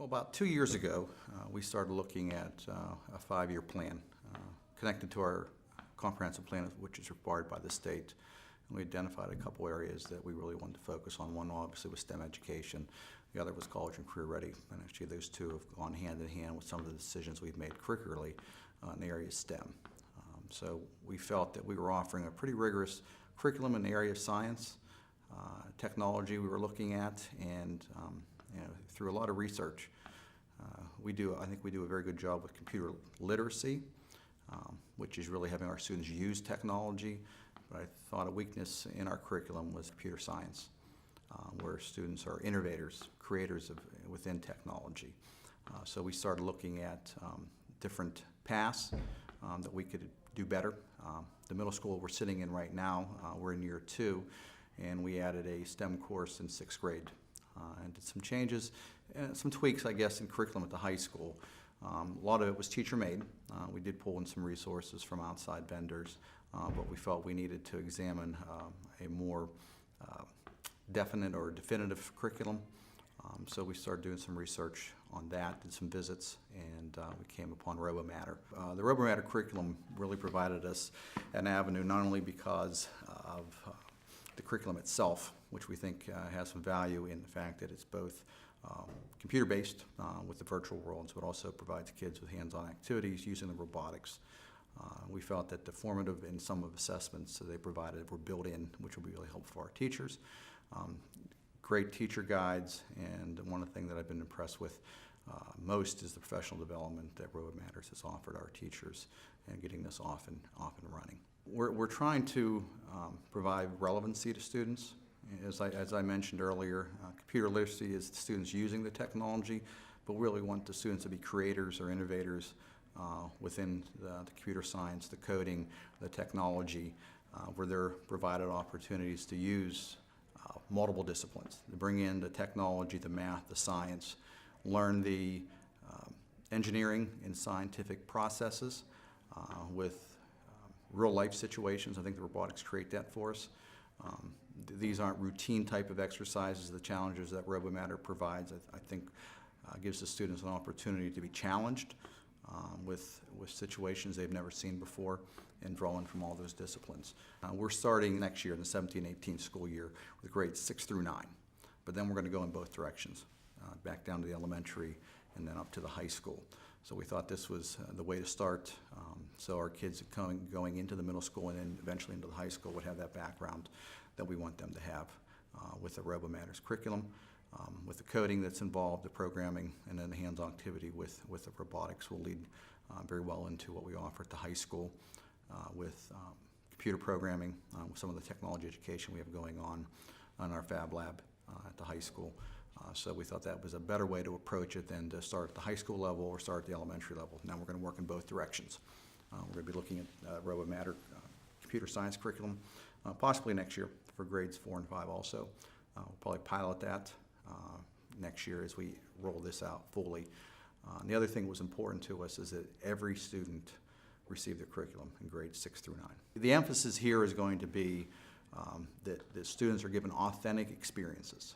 Well, about 2 years ago, we started looking at a 5-year plan connected to our comprehensive plan, which is required by the state. And we identified a couple areas that we really wanted to focus on. One obviously was STEM education. The other was college and career ready. And actually those two have gone hand in hand with some of the decisions we've made curricularly in the area of STEM. So we felt that we were offering a pretty rigorous curriculum in the area of science, technology we were looking at, and through a lot of research, I think we do a very good job with computer literacy, which is really having our students use technology. But I thought a weakness in our curriculum was computer science, where students are innovators, creators within technology. So we started looking at different paths that we could do better. The middle school we're sitting in right now, we're in year 2, and we added a STEM course in 6th grade. And did some changes, some tweaks, I guess, in curriculum at the high school. A lot of it was teacher-made. We did pull in some resources from outside vendors, but we felt we needed to examine a more definite or definitive curriculum. So we started doing some research on that, did some visits, and we came upon Robomatter. The Robomatter curriculum really provided us an avenue, not only because of the curriculum itself, which we think has some value in the fact that it's both computer-based with the virtual worlds, but also provides kids with hands-on activities using the robotics. We felt that the formative and summative assessments that they provided were built in, which will be really helpful for our teachers. Great teacher guides, and one of the things that I've been impressed with most is the professional development that Robomatter has offered our teachers and getting this off and running. We're trying to provide relevancy to students. As I mentioned earlier, computer literacy is the students using the technology, but we really want the students to be creators or innovators within the computer science, the coding, the technology, where they're provided opportunities to use multiple disciplines, to bring in the technology, the math, the science, learn the engineering and scientific processes with real-life situations. I think the robotics create that for us. These aren't routine type of exercises. The challenges that Robomatter provides, I think, gives the students an opportunity to be challenged with situations they've never seen before and drawing from all those disciplines. We're starting next year in the 17-18 school year with grades 6 through 9, but then we're going to go in both directions, back down to the elementary and then up to the high school. So we thought this was the way to start, so our kids going into the middle school and then eventually into the high school would have that background that we want them to have with the Robomatter's curriculum, with the coding that's involved, the programming, and then the hands-on activity with the robotics will lead very well into what we offer at the high school with computer programming, with some of the technology education we have going on our Fab Lab at the high school. So we thought that was a better way to approach it than to start at the high school level or start at the elementary level. Now we're going to work in both directions. We're going to be looking at Robomatter computer science curriculum possibly next year for grades 4 and 5 also. We'll probably pilot that next year as we roll this out fully. And the other thing that was important to us is that every student receive the curriculum in grades 6 through 9. The emphasis here is going to be that the students are given authentic experiences.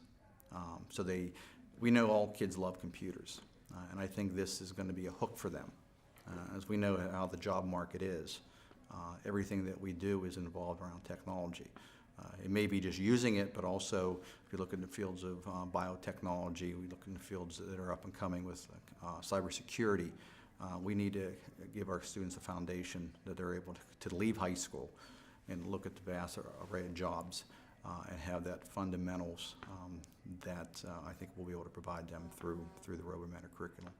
We know all kids love computers, and I think this is going to be a hook for them. As we know how the job market is, everything that we do is involved around technology. It may be just using it, but also if you look in the fields of biotechnology, we look in the fields that are up and coming with cybersecurity. We need to give our students a foundation that they're able to leave high school and look at the vast array of jobs and have that fundamentals that I think we'll be able to provide them through the Robomatter curriculum.